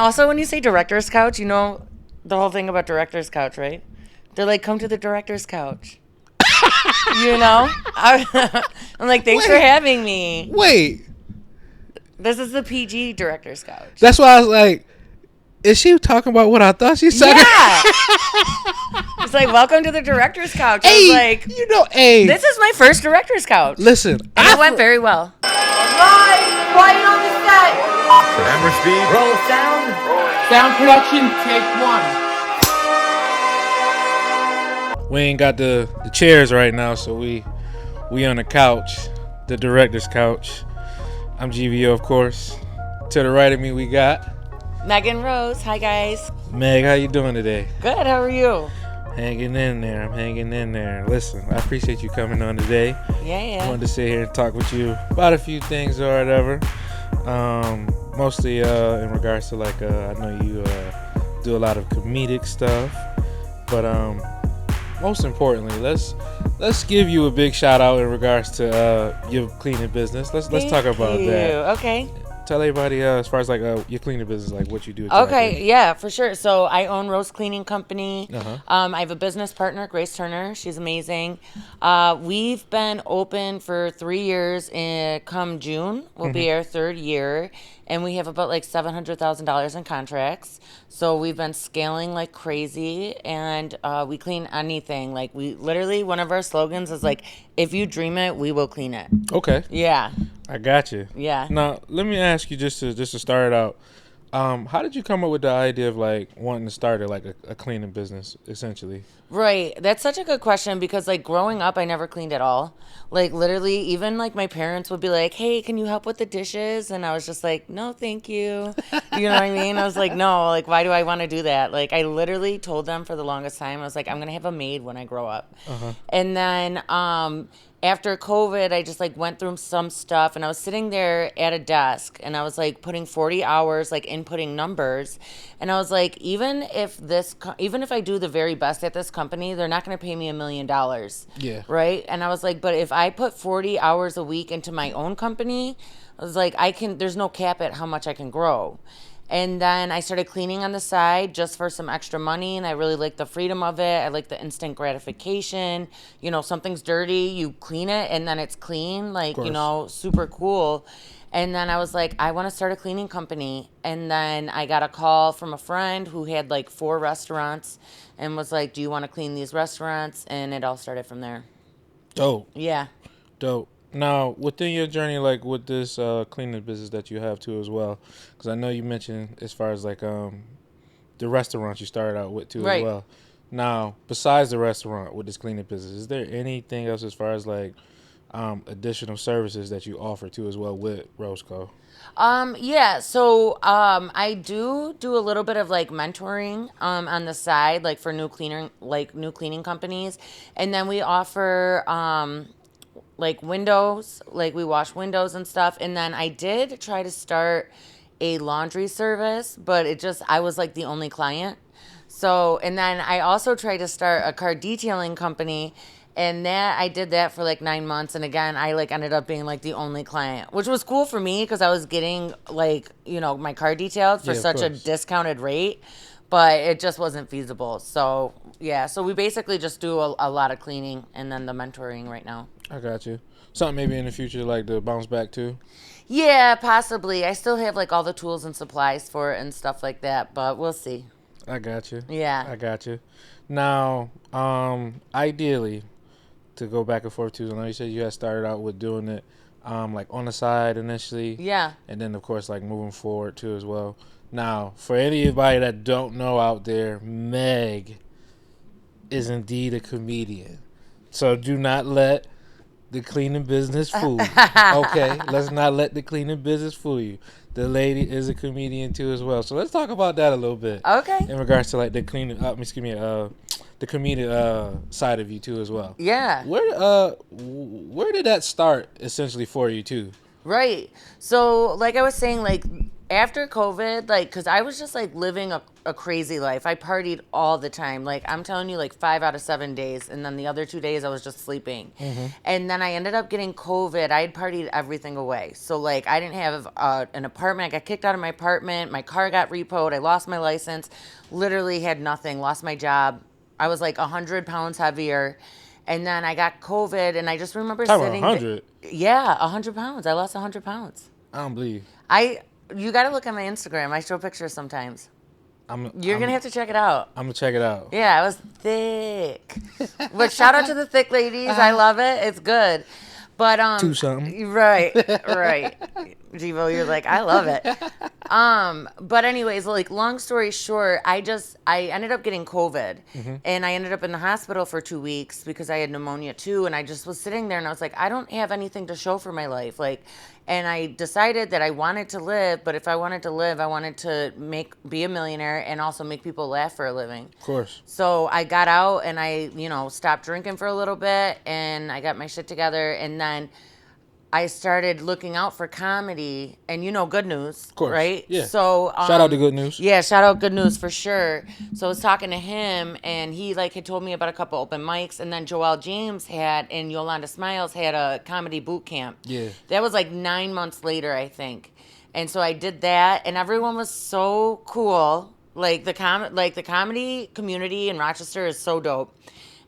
Also, when you say director's couch, you know the whole thing about director's couch, right? They're like, come to the director's couch. You know? I'm like, thanks for Wait. having me. Wait, This is the PG director's couch. that's why I was like, is she talking about what I thought she said? Yeah. It's like, welcome to the director's couch. I was Hey, like, you know, hey, this is my first director's couch. listen, And it went very well. Live, quiet on the set. Camera speed. Roll sound. Sound production, take one. we ain't got the chairs right now, so we on the couch, the director's couch. I'm GVO, of course. To the right of me, we got Megan Rose. Hi, guys. Meg. How you doing today? Good. How are you? Hanging in there. I'm hanging in there. Listen, I appreciate you coming on today. Yeah. Wanted to sit here and talk with you about a few things or whatever. Mostly in regards to like I know you do a lot of comedic stuff, but most importantly, let's give you a big shout out in regards to your cleaning business. Let's talk about that. Okay. Tell everybody as far as like your cleaning business, like what you do. Okay, yeah, for sure. So I own Rose Cleaning Company. Uh-huh. I have a business partner, Grace Turner. She's amazing. We've been open for 3 years. Come June will be our third year, and we have about like $700,000 in contracts. So we've been scaling like crazy, and we clean anything. Like we literally, one of our slogans is like, "If you dream it, we will clean it." Okay. Yeah. I got you. Yeah. Now let me ask you just to start it out. How did you come up with the idea of like wanting to start a cleaning business essentially? Right. That's such a good question because like growing up I never cleaned at all. Like literally even like my parents would be like, "Hey, can you help with the dishes?" And I was just like, "No, thank you." You know what I mean? I was like, "No, like why do I want to do that?" Like I literally told them for the longest time I was like, "I'm going to have a maid when I grow up." Uh-huh. And then after COVID, I just like went through some stuff and I was sitting there at a desk and I was like putting 40 hours, like inputting numbers. And I was like, even if I do the very best at this company, they're not going to pay me $1 million. Yeah. Right. And I was like, but if I put 40 hours a week into my own company, I was like, there's no cap at how much I can grow. And then I started cleaning on the side just for some extra money. And I really like the freedom of it. I like the instant gratification. You know, something's dirty, you clean it and then it's clean. Like, you know, super cool. And then I was like, I want to start a cleaning company. And then I got a call from a friend who had like 4 restaurants and was like, do you want to clean these restaurants? And it all started from there. Dope. Yeah. Dope. Now, within your journey, like with this cleaning business that you have too as well, because I know you mentioned as far as like the restaurants you started out with too as well. Now, besides the restaurant with this cleaning business, is there anything else as far as like additional services that you offer too as well with Roscoe? Yeah, so I do a little bit of like mentoring on the side, like for new cleaning companies, and then we offer like windows, like we wash windows and stuff. And then I did try to start a laundry service, but I was like the only client. So, and then I also tried to start a car detailing company, and I did that for like 9 months. And again, I like ended up being like the only client, which was cool for me because I was getting like, you know, my car detailed for such a discounted rate, but it just wasn't feasible. So yeah, so we basically just do a lot of cleaning and then the mentoring right now. I got you. Something maybe in the future like to bounce back to? Yeah, possibly. I still have like all the tools and supplies for it and stuff like that, but we'll see. I got you. Yeah. I got you. Now, ideally, to go back and forth too, I know you said you had started out with doing it like on the side initially. Yeah. And then, of course, like moving forward too as well. Now, for anybody that don't know out there, Meg is indeed a comedian. So do not let the cleaning business fool you. Okay? Let's not let the cleaning business fool you. The lady is a comedian too as well. So let's talk about that a little bit. Okay. In regards to like the cleaning, the comedic side of you too as well. Yeah. Where did that start essentially for you too? Right. So, like I was saying, like after COVID, like, because I was just like living a crazy life. I partied all the time. Like, I'm telling you, like 5 out of 7 days. And then the other 2 days, I was just sleeping. And then I ended up getting COVID. I had partied everything away. So, like, I didn't have an apartment. I got kicked out of my apartment. My car got repoed. I lost my license. Literally had nothing. Lost my job. I was like 100 pounds heavier. And then I got COVID, and I just remember Talking about sitting. 100. Yeah, 100 pounds. I lost 100 pounds. I don't believe. I You got to look at my Instagram. I show pictures sometimes. I'm You're gonna have to check it out. I'm gonna check it out. Yeah, I was thick. But shout out to the thick ladies. I love it. It's good. But Two something. right, right. Jivo, you're like, I love it. But anyways, like long story short, I ended up getting COVID, and I ended up in the hospital for 2 weeks because I had pneumonia too. And I just was sitting there, and I was like, I don't have anything to show for my life, like. And I decided that I wanted to live, but if I wanted to live, I wanted to be a millionaire and also make people laugh for a living. Of course. So I got out and I, stopped drinking for a little bit and I got my shit together. And then I started looking out for comedy and, Good News, Of course. right? Yeah. So Shout out to Good News. Yeah, shout out Good News for sure. So I was talking to him and he had told me about a couple open mics, and then Joel James and Yolanda Smiles had a comedy boot camp. Yeah. That was like 9 months later, I think. And so I did that and everyone was so cool. Like the comedy community in Rochester is so dope.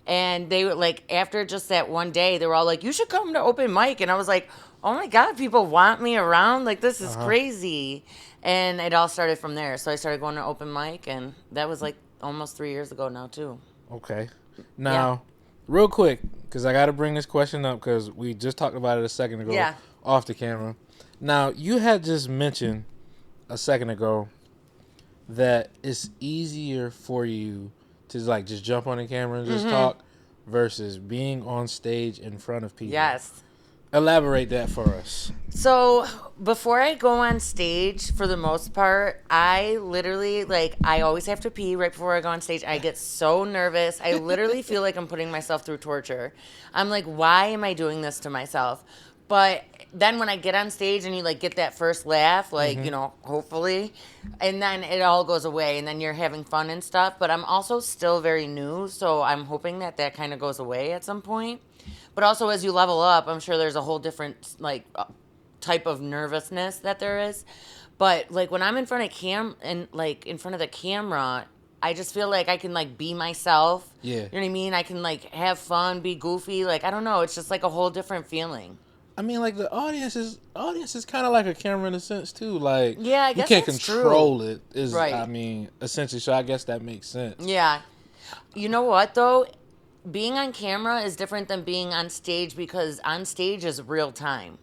And they were like, after just that one day, they were all like, you should come to open mic. And I was like, oh my God, people want me around? Like, this is crazy. And it all started from there. So I started going to open mic, and that was like almost 3 years ago now, too. Okay. Now, real quick, because I got to bring this question up because we just talked about it a second ago off the camera. Now, you had just mentioned a second ago that it's easier for you to like just jump on the camera and just talk versus being on stage in front of people. Yes. Elaborate that for us. So before I go on stage, for the most part, I literally, I always have to pee right before I go on stage. I get so nervous. I literally feel like I'm putting myself through torture. I'm like, why am I doing this to myself? But then when I get on stage and you get that first laugh, hopefully, and then it all goes away and then you're having fun and stuff. But I'm also still very new, so I'm hoping that kind of goes away at some point. But also as you level up, I'm sure there's a whole different type of nervousness that there is. But when I'm in front of in front of the camera, I just feel like I can be myself. Yeah. You know what I mean? I can have fun, be goofy. I don't know. It's just a whole different feeling. I mean, the audience is kind of like a camera in a sense too. Yeah, I guess you can't that's control true. it. Is Right. I mean, essentially. So I guess that makes sense. Yeah. You know what though? Being on camera is different than being on stage because on stage is real time.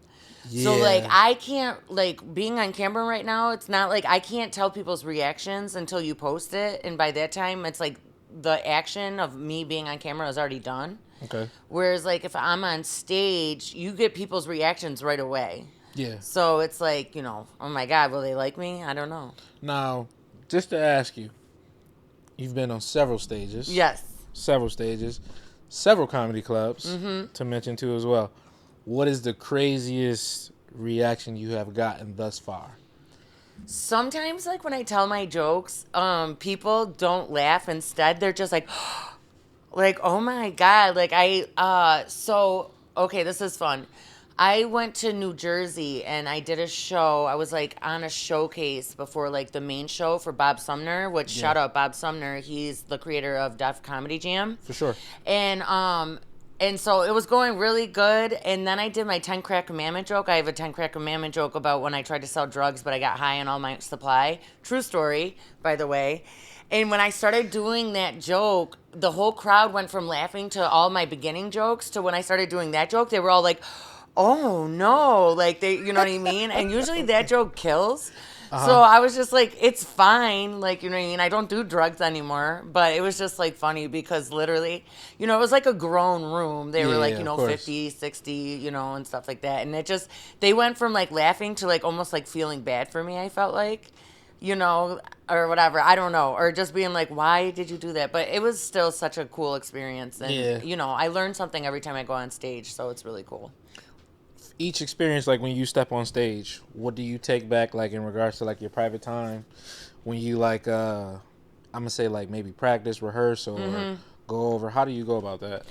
Yeah. So I can't being on camera right now. It's not I can't tell people's reactions until you post it, and by that time it's the action of me being on camera is already done. Okay. Whereas if I'm on stage, you get people's reactions right away. Yeah. So it's oh my God, will they like me? I don't know. Now, just to ask you, you've been on several stages. Yes. Several stages, several comedy clubs to mention too as well. What is the craziest reaction you have gotten thus far? Sometimes when I tell my jokes, people don't laugh. Instead, they're just oh my God. So, okay, this is fun. I went to New Jersey and I did a show. I was on a showcase before the main show for Bob Sumner, which shout out Bob Sumner. He's the creator of Def Comedy Jam. For sure. And so it was going really good. And then I did my 10 crack commandment joke. I have a 10 crack commandment joke about when I tried to sell drugs, but I got high on all my supply. True story, by the way. And when I started doing that joke, the whole crowd went from laughing to all my beginning jokes to when I started doing that joke, they were all like, oh no, they, you know what I mean? And usually that joke kills. So I was just it's fine. You know what I mean? I don't do drugs anymore, but it was just funny because literally, it was a grown room. They were 50, 60, and stuff like that. And they went from laughing to almost feeling bad for me. I felt or whatever. I don't know. Or just being why did you do that? But it was still such a cool experience. And, I learn something every time I go on stage. So it's really cool. each experience, like when you step on stage, what do you take back, like in regards to like your private time, when you like, I'm gonna say like maybe practice, rehearse, or go over? How do you go about that?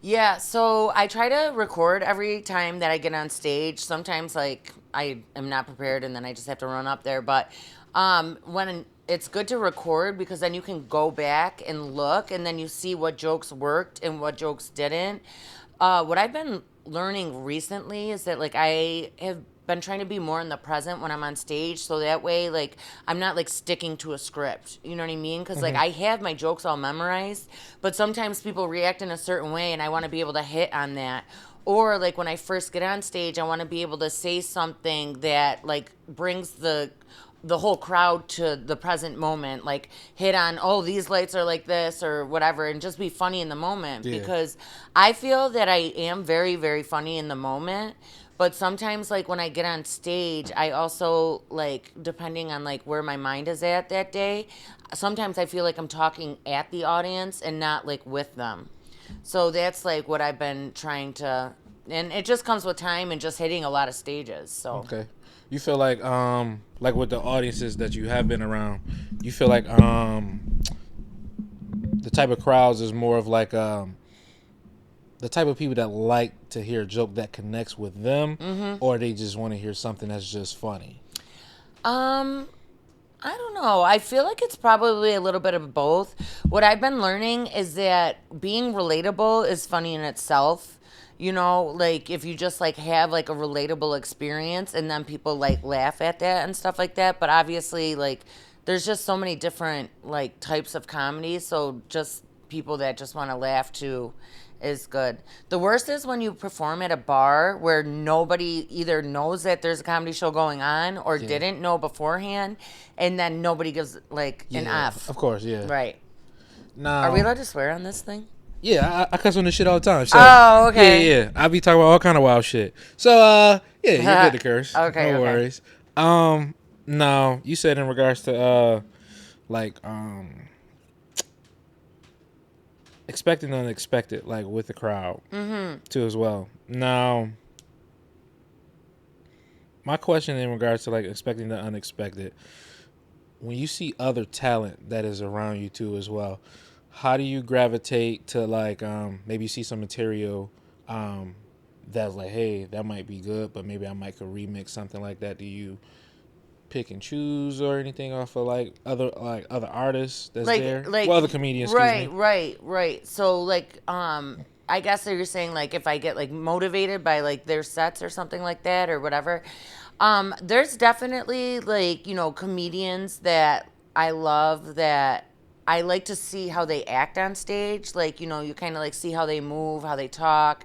Yeah, so I try to record every time that I get on stage. Sometimes, like, I am not prepared and then I just have to run up there. But when it's good to record because then you can go back and look and then you see what jokes worked and what jokes didn't. What I've been learning recently is that, like, I have been trying to be more in the present when I'm on stage, so that way, like, I'm not like sticking to a script. You know what I mean? Because like I have my jokes all memorized, but sometimes people react in a certain way, and I want to be able to hit on that. Or like when I first get on stage, I want to be able to say something that like brings the whole crowd to the present moment, like hit on, oh, these lights are like this or whatever, and just be funny in the moment. Yeah. Because I feel that I am very, very funny in the moment. But sometimes, like when I get on stage, I also like, depending on like where my mind is at that day, sometimes I feel like I'm talking at the audience and not like with them. So that's like what I've been trying to, and it just comes with time and just hitting a lot of stages. So Okay. You feel like with the audiences that you have been around, you feel like the type of crowds is more of like the type of people that like to hear a joke that connects with them, or they just want to hear something that's just funny. Um, I don't know. I feel like it's probably a little bit of both. What I've been learning is that being relatable is funny in itself. You know, like if you just like have like a relatable experience and then people like laugh at that and stuff like that. But obviously, like there's just so many different like types of comedy. So just people that just want to laugh too is good. The worst is when you perform at a bar where nobody either knows that there's a comedy show going on or Yeah. didn't know beforehand, and then nobody gives like an Yeah, F. of course, yeah. Right. Now, Are we allowed to swear on this thing? yeah, I cuss on this shit all the time. So, Oh, okay. Yeah. I be talking about all kind of wild shit. So, yeah, you're good to curse. Okay, No okay. worries. Now you said in regards to like expecting the unexpected, like with the crowd, too as well. Now, my question in regards to like expecting the unexpected, when you see other talent that is around you too as well, how do you gravitate to like maybe you see some material that's like, hey, that might be good, but maybe I might could remix something like that? Do you pick and choose or anything off of like other artists that's there? Well, other comedians, excuse me. Right. So like I guess that you're saying like if I get like motivated by like their sets or something like that or whatever. There's definitely like, you know, comedians that I love that I like to see how they act on stage. Like, you know, you kind of like see how they move, how they talk,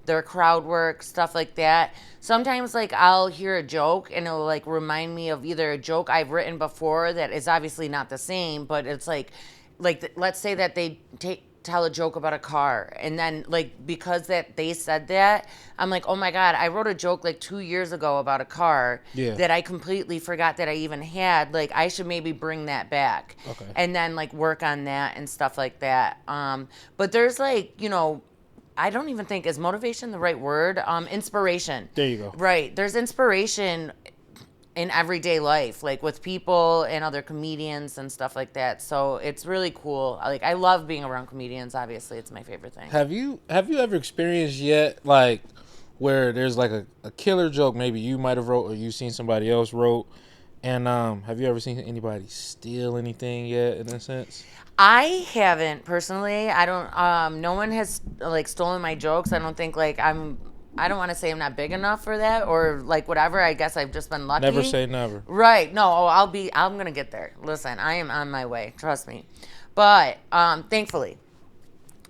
their crowd work, stuff like that. Sometimes, like, I'll hear a joke and it'll like remind me of either a joke I've written before that is obviously not the same, but it's let's say that they tell a joke about a car, and then like because that they said that, I'm like, oh my god, I wrote a joke like 2 years ago about a car Yeah. that I completely forgot that I even had. Like I should maybe bring that back, Okay. and then like work on that and stuff like that. But there's like, you know, I don't even think, is motivation the right word? Inspiration. There you go. Right. There's inspiration in everyday life, like with people and other comedians and stuff like that. So it's really cool. Like I love being around comedians. Obviously, it's my favorite thing. Have you ever experienced yet like where there's like a killer joke maybe you might have wrote or you seen somebody else wrote, and have you ever seen anybody steal anything yet in a sense? I haven't personally. I don't. No one has like stolen my jokes. I don't think like I don't want to say I'm not big enough for that or like whatever. I guess I've just been lucky. Never say never. Right. No, I'm going to get there. Listen, I am on my way. Trust me. But thankfully.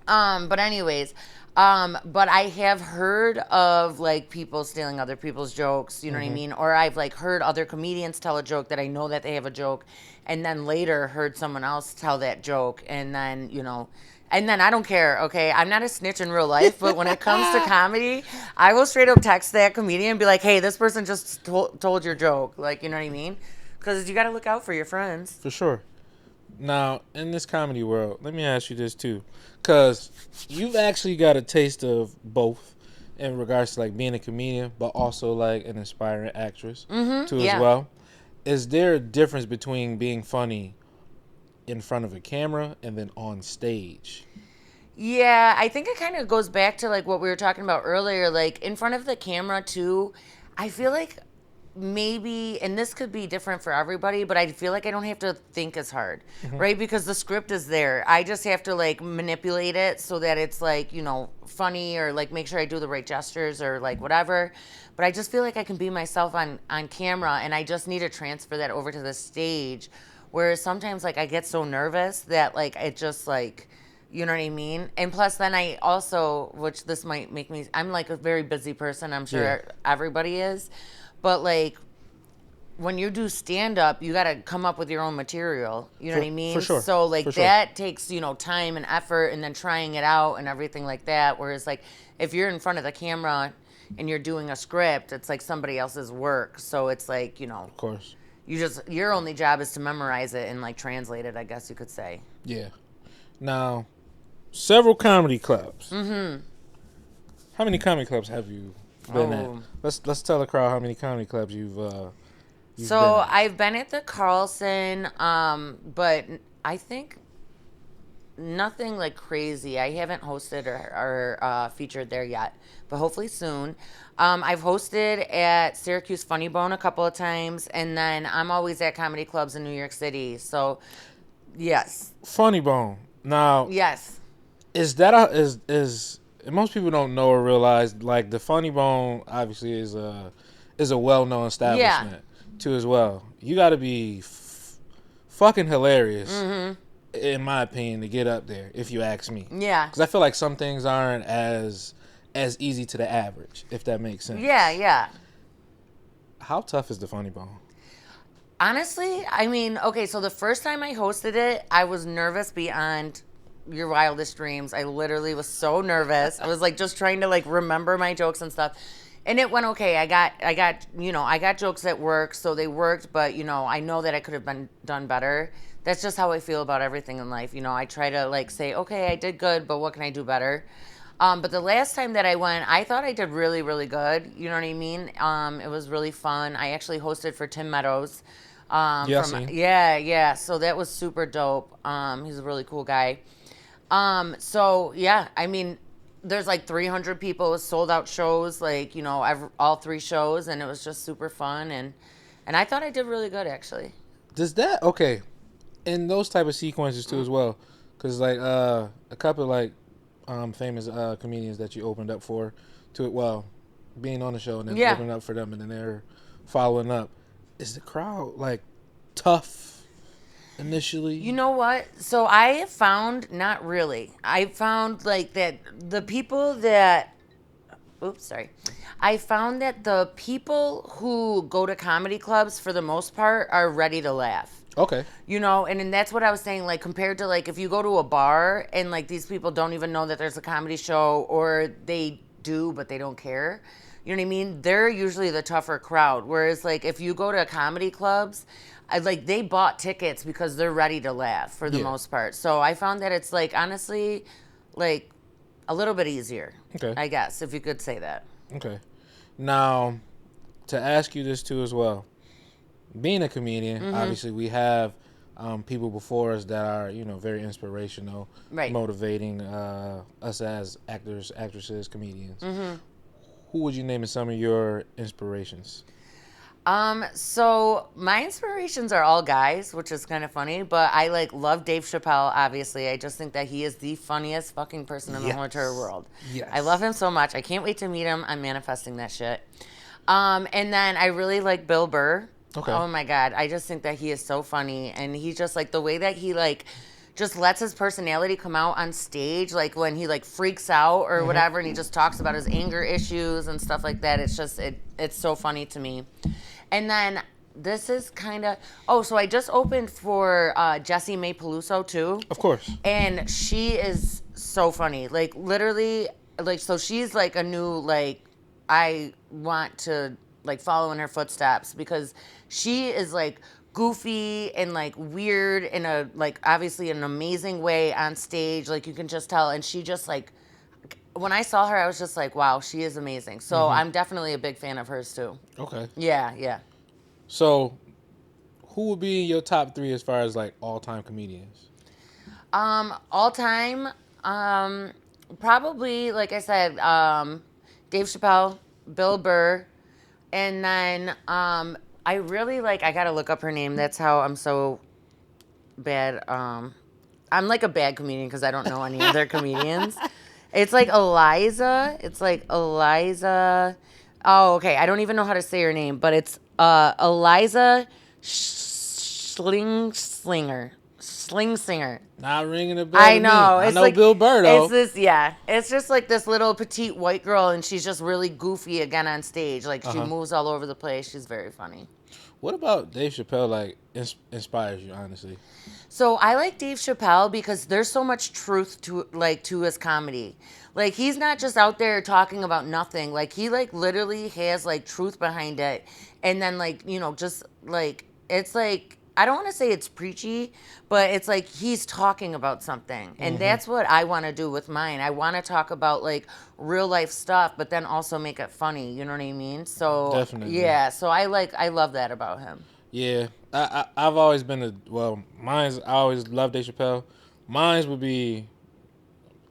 But anyways, but I have heard of like people stealing other people's jokes, you know what I mean? Or I've like heard other comedians tell a joke that I know that they have a joke, and then later heard someone else tell that joke, and then, you know, and then I don't care, okay? I'm not a snitch in real life, but when it comes to comedy, I will straight up text that comedian and be like, hey, this person just told your joke. Like, you know what I mean? Because you got to look out for your friends. For sure. Now, in this comedy world, let me ask you this too, because you've actually got a taste of both in regards to like being a comedian, but also like an aspiring actress too as Yeah. well. Is there a difference between being funny in front of a camera and then on stage? Yeah, I think it kind of goes back to like what we were talking about earlier, like in front of the camera too. I feel like maybe, and this could be different for everybody, but I feel like I don't have to think as hard, right? Because the script is there. I just have to like manipulate it so that it's like, funny, or like make sure I do the right gestures or like whatever. But I just feel like I can be myself on camera, and I just need to transfer that over to the stage. Whereas sometimes like I get so nervous that like it just like, you know what I mean? And plus, then I also, which this might make me, I'm like a very busy person. I'm sure Yeah. everybody is. But like, when you do stand up, you got to come up with your own material. You know what I mean? For sure. So, like, For sure. that takes, time and effort, and then trying it out and everything like that. Whereas, like, if you're in front of the camera and you're doing a script, it's like somebody else's work. So, it's like, Of course. your only job is to memorize it and like translate it, I guess you could say. Yeah. Now, several comedy clubs. How many comedy clubs have you been Oh. at? Let's tell the crowd how many comedy clubs you've So been at. I've been at the Carlson, but I think nothing like crazy. I haven't hosted or featured there yet, but hopefully soon. I've hosted at Syracuse Funny Bone a couple of times, and then I'm always at comedy clubs in New York City. So, yes, Funny Bone. Now, yes, is that is and most people don't know or realize like the Funny Bone obviously is a well-known establishment too as well. You got to be fucking hilarious in my opinion to get up there, if you ask me. yeah, Because I feel like some things aren't as easy to the average, if that makes sense. yeah. How tough is the Funny Bone? Honestly, I mean, okay, so the first time I hosted it, I was nervous beyond your wildest dreams. I literally was so nervous. I was like just trying to like remember my jokes and stuff. And it went okay. I got jokes that worked, so they worked, but I know that I could have been done better. That's just how I feel about everything in life. I try to like say, okay, I did good, but what can I do better? But the last time that I went, I thought I did really, really good. You know what I mean? It was really fun. I actually hosted for Tim Meadows. Yeah, I seen. Yeah. So that was super dope. He's a really cool guy. So yeah, I mean, there's like 300 people. It was sold out shows, like all three shows, and it was just super fun. And I thought I did really good actually. Does that okay? In those type of sequences too as well, because like a couple of like famous comedians that you opened up for, to well, being on the show and then Yeah. opening up for them and then they're following up. Is the crowd like tough initially? You know what? So I have found not really. I found like that the people that oops, sorry. I found that the people who go to comedy clubs for the most part are ready to laugh. Okay. And then that's what I was saying, like compared to like if you go to a bar and like these people don't even know that there's a comedy show, or they do but they don't care. You know what I mean? They're usually the tougher crowd. Whereas like if you go to comedy clubs, like they bought tickets because they're ready to laugh for the Yeah. most part. So I found that it's like honestly like a little bit easier. Okay. I guess if you could say that. Okay. Now, to ask you this too as well, being a comedian, obviously we have people before us that are very inspirational, Right. motivating us as actors, actresses, comedians. Who would you name as some of your inspirations? So my inspirations are all guys, which is kind of funny, but I like love Dave Chappelle, obviously. I just think that he is the funniest fucking person in the whole entire world. Yes. I love him so much. I can't wait to meet him. I'm manifesting that shit. And then I really like Bill Burr. Okay. Oh my God. I just think that he is so funny. And he just like the way that he like just lets his personality come out on stage, like when he like freaks out or whatever, and he just talks about his anger issues and stuff like that. It's just it's so funny to me. And then this is kind of so I just opened for Jessie May Peluso too. Of course. And she is so funny. Like literally, like so she's like a new like I want to like follow in her footsteps because she is like goofy and like weird in a like obviously an amazing way on stage. Like you can just tell, and she just like when I saw her, I was just like, wow, she is amazing. So I'm definitely a big fan of hers too. Okay. Yeah, yeah. So, who would be in your top 3 as far as like all-time comedians? All time, probably like I said, Dave Chappelle, Bill Burr, and then I really like. I gotta look up her name. That's how I'm so bad. I'm like a bad comedian because I don't know any other comedians. It's like Eliza. It's like Eliza. Oh, okay. I don't even know how to say her name, but it's Eliza Sling Singer. Not ringing a bell I to me. know. I It's know like Bill Burr though. it's this. Yeah, it's just like this little petite white girl, and she's just really goofy again on stage. Like she moves all over the place. She's very funny. What about Dave Chappelle? Like inspires you, honestly. So I like Dave Chappelle because there's so much truth to his comedy. Like he's not just out there talking about nothing. Like he like literally has like truth behind it. And then like, just like it's like I don't want to say it's preachy, but it's like he's talking about something. And that's what I want to do with mine. I want to talk about like real life stuff, but then also make it funny, you know what I mean? So Definitely. yeah, so I love that about him. Yeah, I've always been I always loved Dave Chappelle. Mine's would be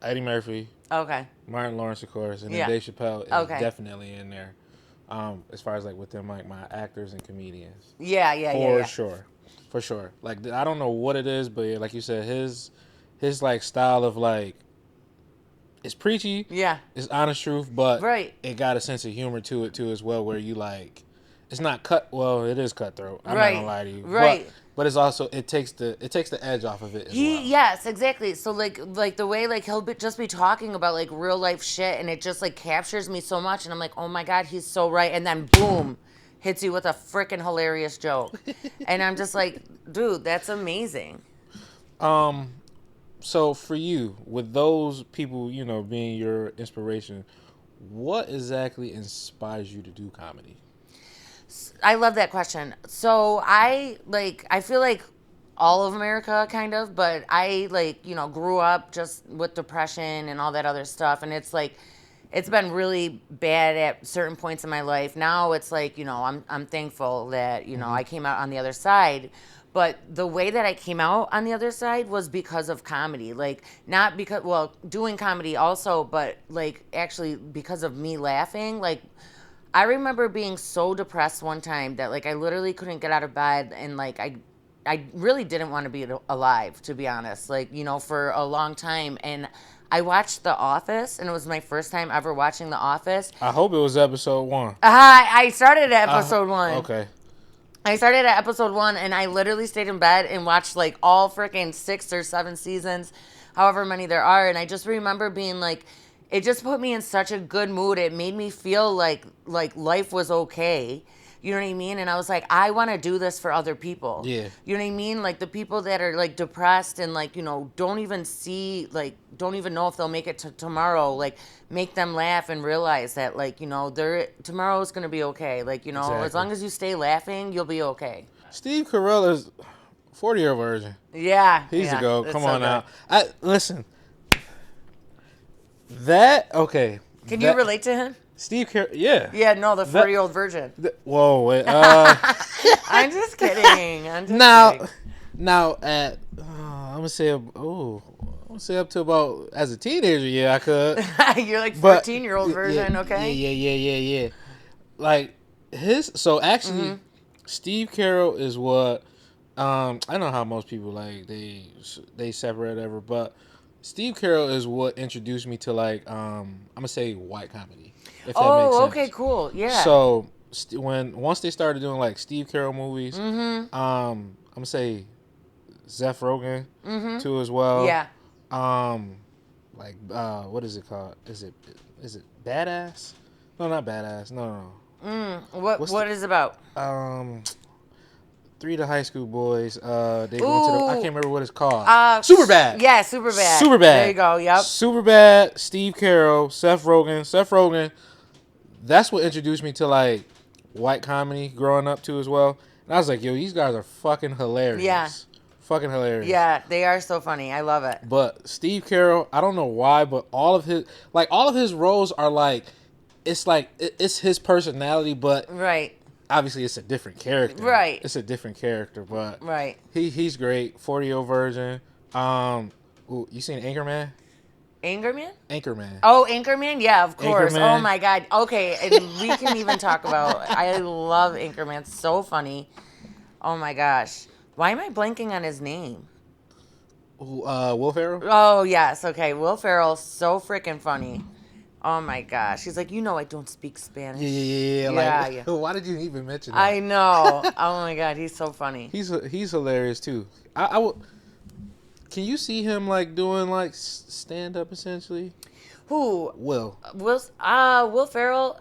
Eddie Murphy, Okay. Martin Lawrence, of course, and then Yeah. Dave Chappelle is Okay. definitely in there. As far as like within like my actors and comedians, Yeah, yeah, for yeah. sure, for sure. Like I don't know what it is, but yeah, like you said, his like style of like it's preachy, Yeah. it's honest truth, but Right. it got a sense of humor to it too as well, where you like. It's not cut. Well, it is cutthroat. I'm not Right. gonna lie to you. Right. But it's also it takes the edge off of it as well. Yes, exactly. So like the way like just be talking about like real life shit, and it just like captures me so much, and I'm like, oh my god, he's so right, and then boom, hits you with a freaking hilarious joke, and I'm just like, dude, that's amazing. So for you, with those people, being your inspiration, what exactly inspires you to do comedy? I love that question. So I feel like all of America kind of, but I like, grew up just with depression and all that other stuff, and it's like it's been really bad at certain points in my life. Now it's like, I'm thankful that, I came out on the other side. But the way that I came out on the other side was because of comedy. Like, not because, well, doing comedy also, but like actually because of me laughing. Like, I remember being so depressed one time that like I literally couldn't get out of bed, and like I really didn't want to be alive, to be honest. Like, for a long time, and I watched The Office, and it was my first time ever watching The Office. I hope it was episode 1. I started at episode 1. Okay. I started at episode 1, and I literally stayed in bed and watched like all freaking 6 or 7 seasons, however many there are. And I just remember being like, it just put me in such a good mood. It made me feel like life was okay. You know what I mean? And I was like, I want to do this for other people. Yeah. You know what I mean? Like the people that are like depressed and like, don't even know if they'll make it to tomorrow. Like make them laugh and realize that like, tomorrow is going to be okay. Like, Exactly. as long as you stay laughing, you'll be okay. Steve Carell is 40-year virgin. Yeah. He's yeah, a go. it's Come so on good. now. Listen. Okay. Can you relate to him? Steve Carell, yeah. Yeah, no, the 40-year-old virgin. Whoa, wait. I'm just kidding. I'm just kidding. Now at I'm gonna say up to about as a teenager, yeah, I could. You're like But 14-year-old version, okay? Yeah. Like actually, Steve Carell is what I know how most people like they separate whatever, but Steve Carell is what introduced me to like I'm gonna say white comedy. If that makes sense. Okay, cool. Yeah. So once they started doing like Steve Carell movies, I'm gonna say Seth Rogen too as well. Yeah. Like what is it called? Is it Badass? No, not Badass. No. What is it about? Three of the high school boys. They go into I can't remember what it's called. Superbad. Yeah, Superbad. There you go. Yep. Superbad. Steve Carell. Seth Rogen. That's what introduced me to like white comedy growing up too as well. And I was like, yo, these guys are fucking hilarious. Yeah. fucking hilarious. Yeah, they are so funny. I love it. But Steve Carell, I don't know why, but all of his roles are like, it's his personality, but Right. obviously it's a different character. Right. It's a different character, but Right. he's great. 40-year virgin. Ooh, you seen Anchorman? Anchorman? Anchorman. Oh, Anchorman? Yeah, of course. Anchorman. Oh my God. Okay, and we can even talk about. I love Anchorman. So funny. Oh my gosh. Why am I blanking on his name? Will Ferrell. Oh yes. Okay, Will Ferrell. So freaking funny. Oh my gosh. He's like, I don't speak Spanish. Yeah. Yeah. Why did you even mention that? I know. Oh my God. He's so funny. He's hilarious too. I would. Can you see him like doing like stand up essentially? Who? Will. Will Ferrell.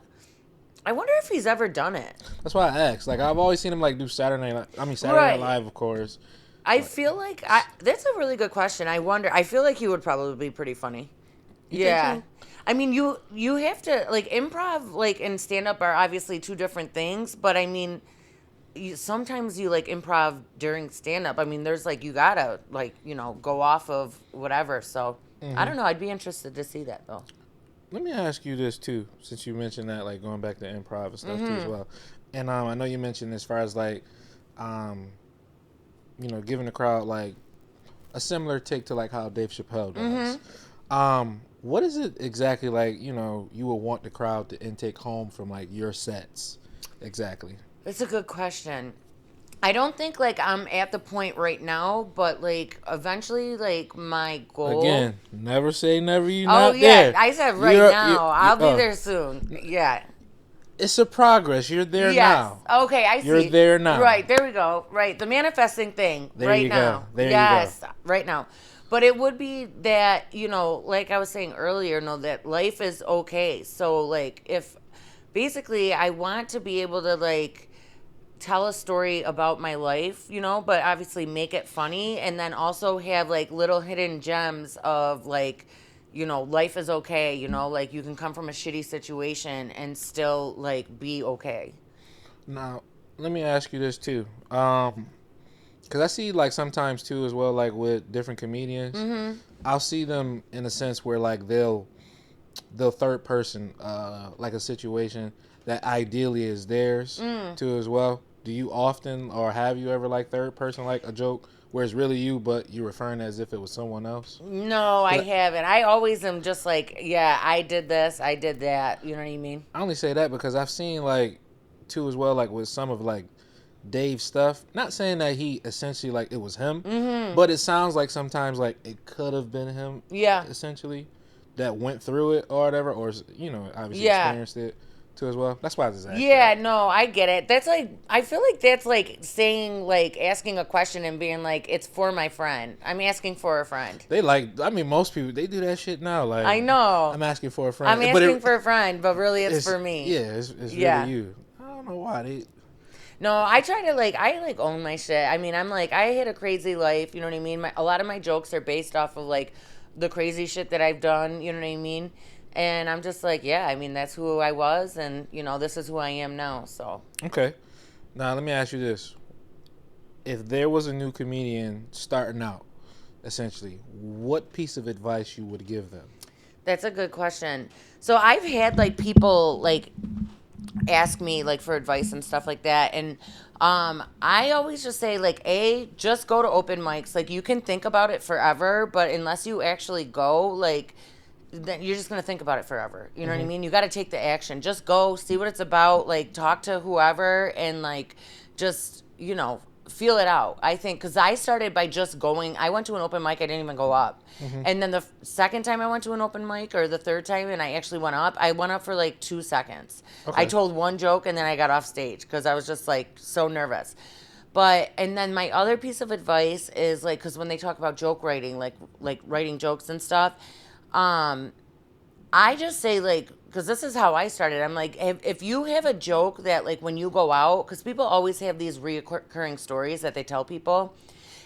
I wonder if he's ever done it. That's why I asked. Like I've always seen him like do Saturday Night Right. Live, of course. I feel like that's a really good question. I wonder. I feel like he would probably be pretty funny. You Yeah. think I mean, you have to like improv and stand up are obviously two different things, but I mean, sometimes you like improv during stand up. I mean, there's like you gotta like go off of whatever. So I don't know. I'd be interested to see that though. Let me ask you this too, since you mentioned that, like going back to improv and stuff too as well. And I know you mentioned as far as like, giving the crowd like a similar take to like how Dave Chappelle does. What is it exactly like? You would want the crowd to intake home from like your sets, exactly. That's a good question. I don't think like I'm at the point right now, but like eventually, like my goal. Again, never say never. You Oh not yeah, there. I said right now. I'll be there soon. Yeah. It's a progress. You're there Yes. now. Okay, I see. You're there now. Right, there we go. Right, the manifesting thing. There right you now. go. There yes, you go. right now. But it would be that, like I was saying earlier, that life is okay. So like if basically I want to be able to like tell a story about my life, but obviously make it funny and then also have like little hidden gems of like life is okay, like you can come from a shitty situation and still like be okay. Now, let me ask you this too. Because I see like sometimes too as well, like with different comedians, I'll see them in a sense where like they'll third person like a situation that ideally is theirs too as well. Do you often or have you ever like third person like a joke where it's really you but you're referring as if it was someone else? No, I haven't. I always am just like, yeah, I did this, I did that. You know what I mean? I only say that because I've seen like too as well like with some of like Dave's stuff. Not saying that he essentially like it was him, but it sounds like sometimes like it could have been him. Yeah. Essentially, that went through it or whatever, or obviously experienced it too as well. That's why I just asked. Yeah, no, I get it. That's like I feel like that's like saying like asking a question and being like it's for my friend. I'm asking for a friend. They most people they do that shit now. Like I know. I'm asking for a friend. I'm asking for a friend, but really it's for me. Yeah, it's really you. I don't know why they. No, I try to I own my shit. I mean, I'm like I had a crazy life. You know what I mean? A lot of my jokes are based off of like the crazy shit that I've done. You know what I mean? And I'm just like, yeah, I mean, that's who I was. And, this is who I am now. So. Okay. Now, let me ask you this. If there was a new comedian starting out, essentially, what piece of advice you would give them? That's a good question. So I've had, like, people, like, ask me, like, for advice and stuff like that. And I always just say, like, just go to open mics. Like, you can think about it forever, but unless you actually go, like, then you're just going to think about it forever. You know what I mean? You got to take the action. Just go, see what it's about, like talk to whoever and like just, feel it out. I think because I started by just going. I went to an open mic. I didn't even go up. And then the second time I went to an open mic or the third time and I actually went up, I went up for like 2 seconds. Okay. I told one joke and then I got off stage because I was just like so nervous. And then my other piece of advice is like, because when they talk about joke writing, like writing jokes and stuff, I just say like, because this is how I started. I'm like, if you have a joke that like when you go out, because people always have these reoccurring stories that they tell people.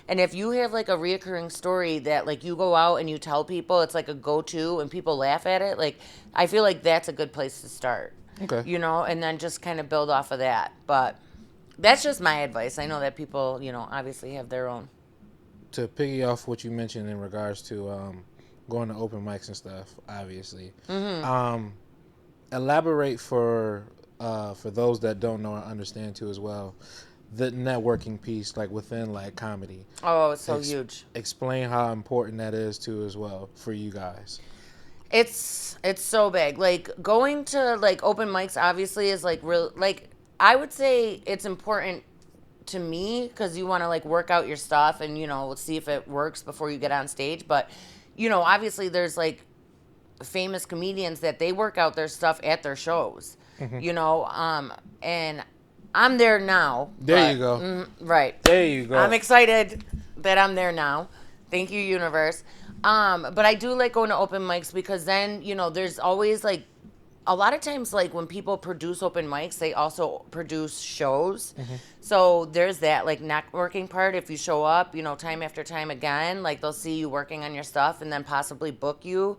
And if you have like a reoccurring story that like you go out and you tell people, it's like a go-to and people laugh at it. Like, I feel like that's a good place to start. Okay. And then just kind of build off of that. But that's just my advice. I know that people, obviously have their own. to piggy off what you mentioned in regards to going to open mics and stuff, obviously. Elaborate for those that don't know or understand too as well, the networking piece, like within like comedy. Oh, it's so huge. Explain how important that is too as well for you guys. It's so big. Like going to like open mics obviously is like real like I would say it's important to me because you want to like work out your stuff and see if it works before you get on stage. But obviously there's like famous comedians that they work out their stuff at their shows. And I'm there now. There you go. Right. There you go. I'm excited that I'm there now. Thank you, universe. But I do like going to open mics because then, there's always like a lot of times like when people produce open mics, they also produce shows. So there's that like networking part. If you show up, time after time again, like they'll see you working on your stuff and then possibly book you.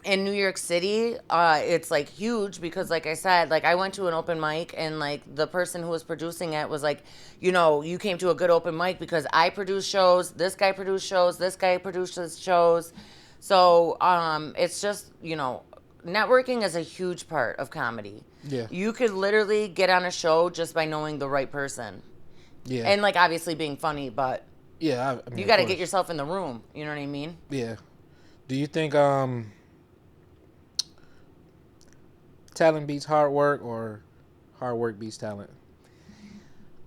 In New York City, it's like huge because like I said, like I went to an open mic and like the person who was producing it was like, you came to a good open mic because I produce shows, this guy produced shows, this guy produces shows. So it's just, networking is a huge part of comedy. Yeah. You could literally get on a show just by knowing the right person. Yeah. And like obviously being funny, but yeah, I mean, you got to get yourself in the room. You know what I mean? Yeah. Do you think talent beats hard work or hard work beats talent?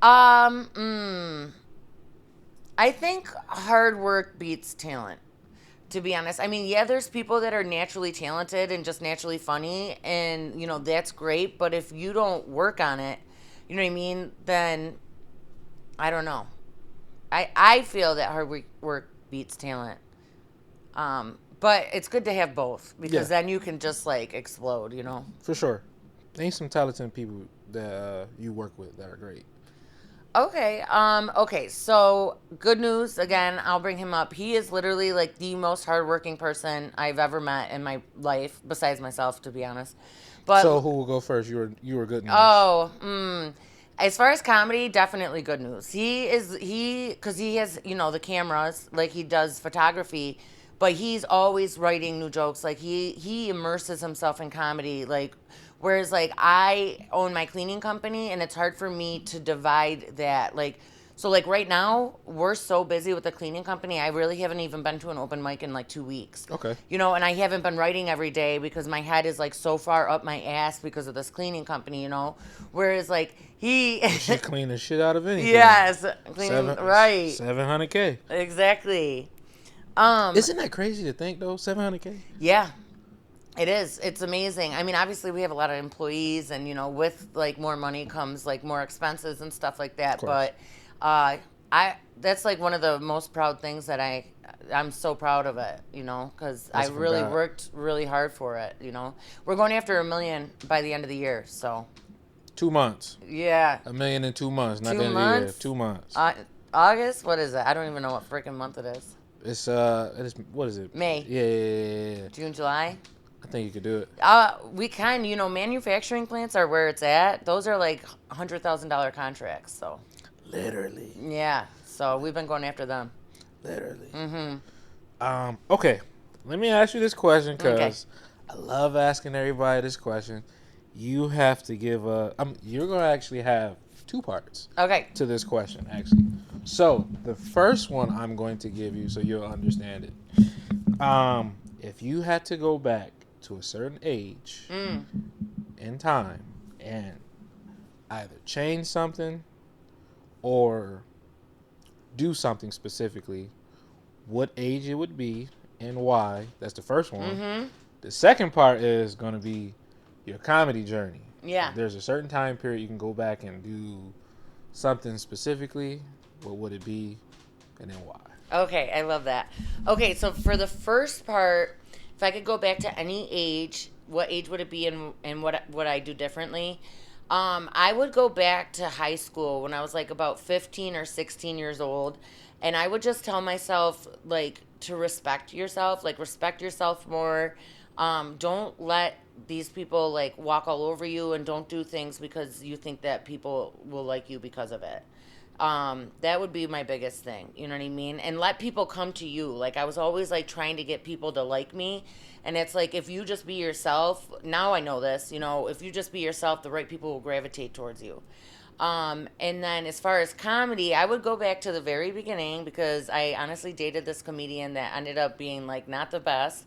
I think hard work beats talent, to be honest. I mean, yeah, there's people that are naturally talented and just naturally funny, and, that's great. But if you don't work on it, you know what I mean, then I don't know. I feel that hard work beats talent. But it's good to have both because then you can just like explode, For sure. Name some talented people that you work with that are great. Okay. Okay. So good news. Again, I'll bring him up. He is literally like the most hardworking person I've ever met in my life, besides myself, to be honest. But so who will go first? You were good news. As far as comedy, definitely good news. Because he has the cameras, like he does photography, but he's always writing new jokes. Like he immerses himself in comedy, like. Whereas, like, I own my cleaning company, and it's hard for me to divide that. Like, so, like, right now, we're so busy with the cleaning company, I really haven't even been to an open mic in, like, 2 weeks. Okay. And I haven't been writing every day because my head is, like, so far up my ass because of this cleaning company, Whereas, like, he... She clean the shit out of anything. Yes. Cleaning, right. $700K. Exactly. Isn't that crazy to think, though? $700K? Yeah. It is. It's amazing. I mean, obviously we have a lot of employees and, with like more money comes like more expenses and stuff like that. But that's like one of the most proud things that I'm so proud of it, because I really worked really hard for it, We're going after $1 million by the end of the year. So 2 months. Yeah. $1 million in 2 months, not 2 the end months? of the year. 2 months. August? What is it? I don't even know what freaking month it is. It's what is it? May. Yeah. June, July. I think you could do it. We can, manufacturing plants are where it's at. Those are like $100,000 contracts. So. Literally. Yeah. So we've been going after them. Literally. Mm-hmm. Okay. Let me ask you this question because I love asking everybody this question. You have to give you're going to actually have 2 parts. Okay. To this question, actually. So the first one I'm going to give you so you'll understand it. If you had to go back to a certain age in time and either change something or do something specifically, what age it would be and why. That's the first one. Mm-hmm. The second part is going to be your comedy journey. Yeah. If there's a certain time period you can go back and do something specifically, what would it be and then why? Okay, I love that. Okay, so for the first part, if I could go back to any age, what age would it be and what would I do differently? I would go back to high school when I was like about 15 or 16 years old, and I would just tell myself like to respect yourself more. Don't let these people like walk all over you, and don't do things because you think that people will like you because of it. That would be my biggest thing. You know what I mean? And let people come to you. Like, I was always like trying to get people to like me. And it's like, if you just be yourself, now I know this, you know, if you just be yourself, the right people will gravitate towards you. And then as far as comedy, I would go back to the very beginning because I honestly dated this comedian that ended up being like not the best.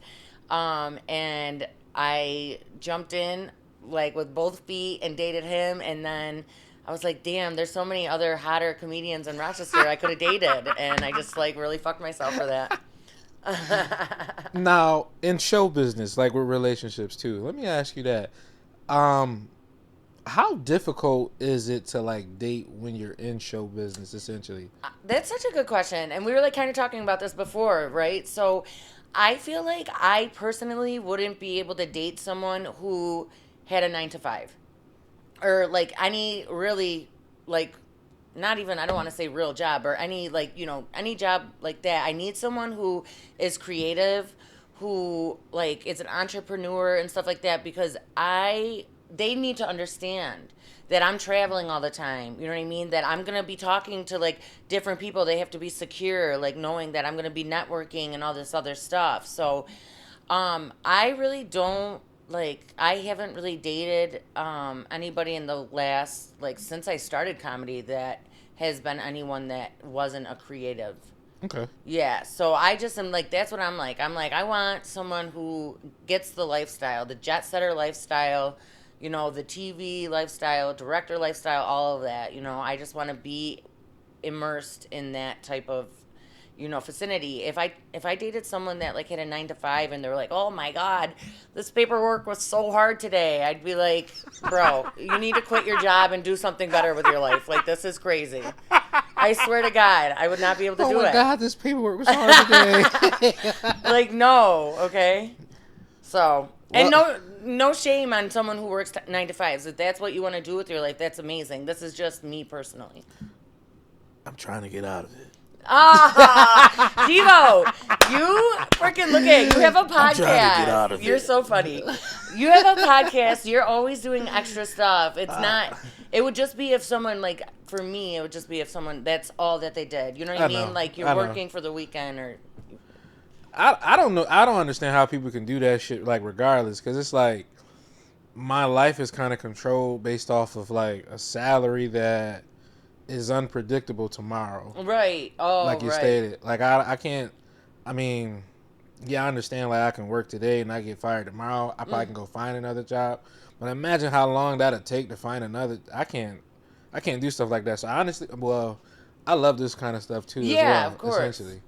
And I jumped in like with both feet and dated him. And then I was like, damn, there's so many other hotter comedians in Rochester I could have dated. And I just like really fucked myself for that. Now, in show business, like with relationships too, let me ask you that. How difficult is it to like date when you're in show business, essentially? That's such a good question. And we were like kind of talking about this before, right? So I feel like I personally wouldn't be able to date someone who had a 9 to 5 or like any really like not even I don't want to say real job or any like, you know, any job like that. I need someone who is creative, who like is an entrepreneur and stuff like that because they need to understand that I'm traveling all the time. You know what I mean? That I'm going to be talking to like different people. They have to be secure, like knowing that I'm going to be networking and all this other stuff. So, I really don't like, I haven't really dated, anybody in the last, like since I started comedy that has been anyone that wasn't a creative. Okay. Yeah, so I just am like, that's what I'm like. I'm like, I want someone who gets the lifestyle, the jet setter lifestyle, you know, the TV lifestyle, director lifestyle, all of that. You know, I just want to be immersed in that type of, you know, vicinity. If I dated someone that like had a 9 to 5 and they were like, oh my God, this paperwork was so hard today, I'd be like, bro, you need to quit your job and do something better with your life. Like, this is crazy. I swear to God, I would not be able to do it. Oh my God, this paperwork was hard today. Like, no, okay? So, and no shame on someone who works 9 to 5s. If that's what you want to do with your life, that's amazing. This is just me personally. I'm trying to get out of it. Ah, Devo, you freaking look at you have a podcast. I'm trying to get out of You're it. so funny. You have a podcast. You're always doing extra stuff. It's not. It would just be if someone like for me. It would just be if someone that's all that they did. You know what I mean? know. Like you're I know. working for the weekend or. I don't know. I don't understand how people can do that shit, like, regardless. Because it's like, my life is kind of controlled based off of, like, a salary that is unpredictable tomorrow. Right. Oh, like you right. stated. Like, I can't, I mean, yeah, I understand, like, I can work today and I get fired tomorrow. I probably can go find another job. But imagine how long that'll take to find another. I can't do stuff like that. So, honestly, well, I love this kind of stuff, too, as Yeah, well, of course. essentially.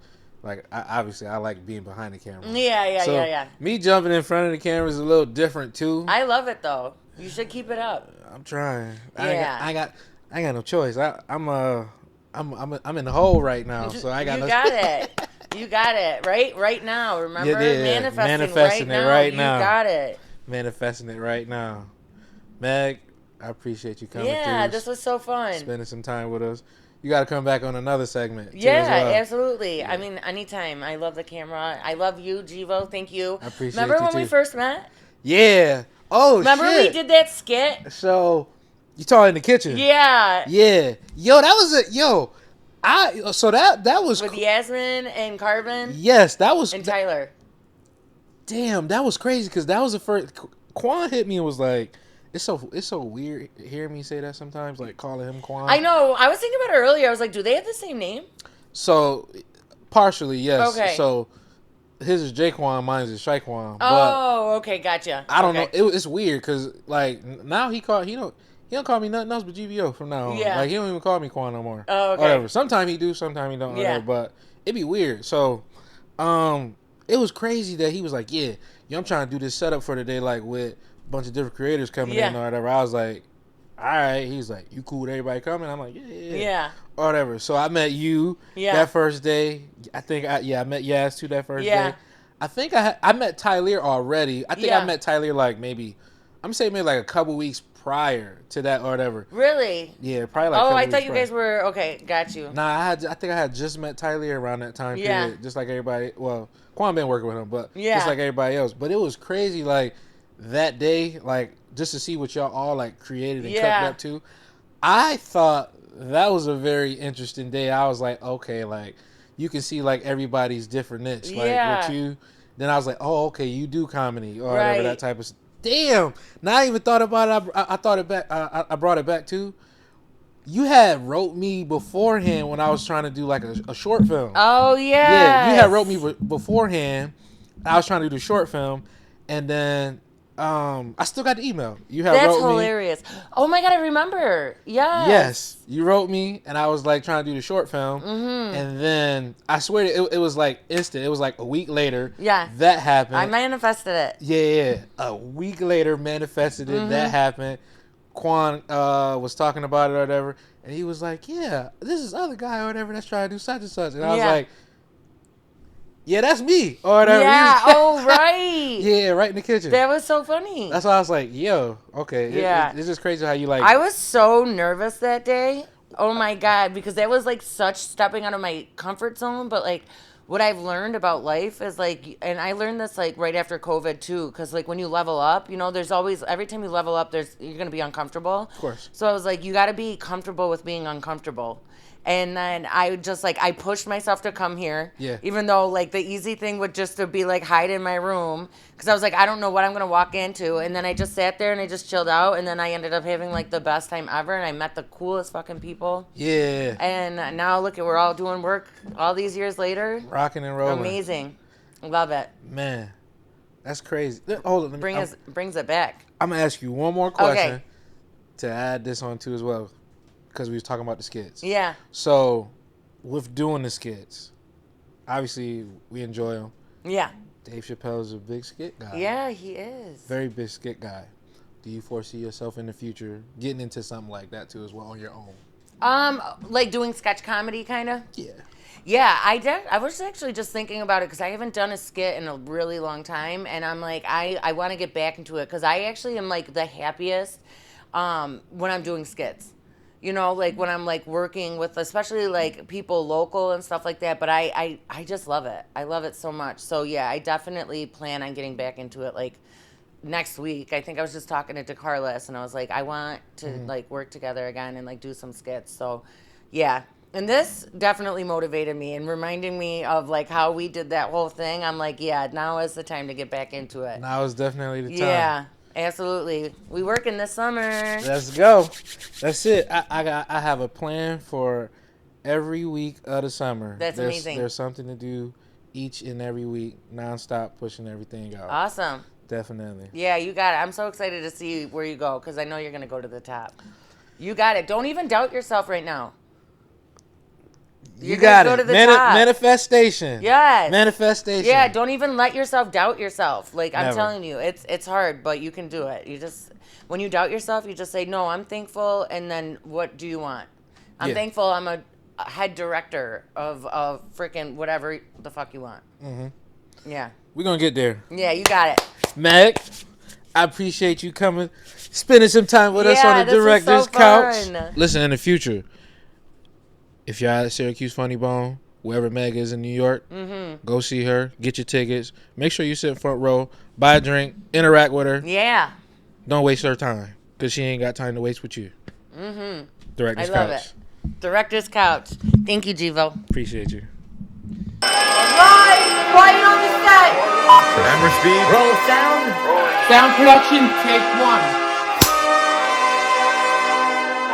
Like, obviously, I like being behind the camera. Yeah. Me jumping in front of the camera is a little different, too. I love it though. You should keep it up. I'm trying. Yeah. I got no choice. I'm in the hole right now, so I got You no. got it. You got it. Right now. Remember? Yeah. Manifesting it right You now. got it. Manifesting it right now. Meg, I appreciate you coming through. Yeah, this was so fun. Spending some time with us. You got to come back on another segment. too, Yeah, as well. absolutely. Yeah. I mean, anytime. I love the camera. I love you, Jivo. Thank you. I appreciate Remember you when we too. first met? Yeah. Oh, Remember shit. we did that skit? So, you talking in the kitchen? Yeah. Yeah. Yo, that was a that was With Yasmin and Carvin yes, that was and Tyler. damn, that was crazy because that was the first. Quan hit me and was like, "It's so weird hearing me say that sometimes, like calling him Quan." I know. I was thinking about it earlier. I was like, do they have the same name? So, partially yes. Okay. So, his is Jaquan, mine is Shaquan. But Oh, okay. Gotcha. I don't Okay. know. It's weird because like now he don't call me nothing else but GVO from now on. Yeah. Like he don't even call me Quan no more. Oh, okay. Whatever. Sometimes he do, sometimes he don't. Yeah. Whatever. But it'd be weird. So, it was crazy that he was like, yeah, I'm trying to do this setup for today, like with a bunch of different creators coming in or whatever. I was like, all right. He's like, you cool with everybody coming? I'm like, yeah. Yeah. Or whatever. So I met you that first day. I think I met Yaz too that first day. I think I met Tyler already. I think I met Tyler like maybe like a couple weeks prior to that or whatever. Really? Yeah, probably like. Oh, I thought you guys were okay. Got you. Nah, I think I had just met Tyler around that time period, just like everybody. Well, Quan been working with him, but just like everybody else. But it was crazy, like that day, like just to see what y'all all like created and cooked up to. I thought that was a very interesting day. I was like, okay, like you can see like everybody's different niche. Like Yeah. with you, then I was like, oh, okay, you do comedy or whatever, that Right. type of. Damn. Now I even thought about it. I thought it back. I brought it back too. You had wrote me beforehand when I was trying to do like a short film. Oh Yeah, you yeah. had wrote me beforehand. I was trying to do the short film, and then I still got the email. You had That's wrote me. hilarious. Oh my god, I remember. Yes. Yes, you wrote me, and I was like trying to do the short film, and then I swear it was like instant. It was like a week later. Yeah. That happened. I manifested it. Yeah. A week later, manifested it. That happened. Quan was talking about it or whatever, and he was like, "Yeah, this is other guy or whatever that's trying to do such and such," and I was Yeah. like, "Yeah, that's me or whatever." Yeah. Oh right. Yeah, right in the kitchen. That was so funny. That's why I was like, "Yo, okay." Yeah. It's just crazy how you like. I was so nervous that day. Oh my god, because that was like such stepping out of my comfort zone. But like, what I've learned about life is like, and I learned this like right after COVID too, because like when you level up, you know, there's always every time you level up, you're gonna be uncomfortable. Of course. So I was like, you got to be comfortable with being uncomfortable. And then I just like I pushed myself to come here. Yeah. Even though like the easy thing would just to be like hide in my room because I was like I don't know what I'm gonna walk into, and then I just sat there and I just chilled out, and then I ended up having like the best time ever, and I met the coolest fucking people. Yeah. And now look at we're all doing work all these years later. Rocking and rolling. Amazing, love it. Man, that's crazy. Hold on, let me, Brings it back. I'm gonna ask you one more question Okay. to add this on to as well, because we was talking about the skits. Yeah. So, with doing the skits, obviously we enjoy them. Yeah. Dave Chappelle is a big skit guy. Yeah, he is. Very big skit guy. Do you foresee yourself in the future getting into something like that too as well on your own? Like doing sketch comedy, kind of. Yeah. Yeah, I was actually just thinking about it because I haven't done a skit in a really long time, and I'm like, I want to get back into it because I actually am like the happiest when I'm doing skits. You know, like when I'm like working with especially like people local and stuff like that. But I just love it. I love it so much. So yeah, I definitely plan on getting back into it like next week. I think I was just talking to Carlos and I was like, I want to like work together again and like do some skits. So yeah. And this definitely motivated me and reminding me of like how we did that whole thing. I'm like, yeah, now is the time to get back into it. Now is definitely the time. Yeah, absolutely. We working this summer. Let's go. That's it. I have a plan for every week of the summer. That's amazing. There's something to do each and every week, nonstop pushing everything out. Awesome. Definitely. Yeah, you got it. I'm so excited to see where you go because I know you're going to go to the top. You got it. Don't even doubt yourself right now. You got it. Go to the top. Manifestation. Yes. Manifestation. Yeah, don't even let yourself doubt yourself. Like I'm Never. telling you, it's hard, but you can do it. You just when you doubt yourself, you just say, "No, I'm thankful." And then what do you want? I'm Yeah. thankful I'm a head director of freaking whatever the fuck you want. Yeah. We're going to get there. Yeah, you got it. Meg, I appreciate you coming, spending some time with us Yeah, on the this was director's so couch. fun. Listen, in the future, if y'all at Syracuse Funny Bone, wherever Meg is in New York, go see her, get your tickets. Make sure you sit in front row, buy a drink, interact with her. Yeah. Don't waste her time, because she ain't got time to waste with you. Director's I love couch. it. Director's couch. Thank you, Jivo. Appreciate you. Live, quiet on the set. Camera speed. Roll sound. Sound production, take one.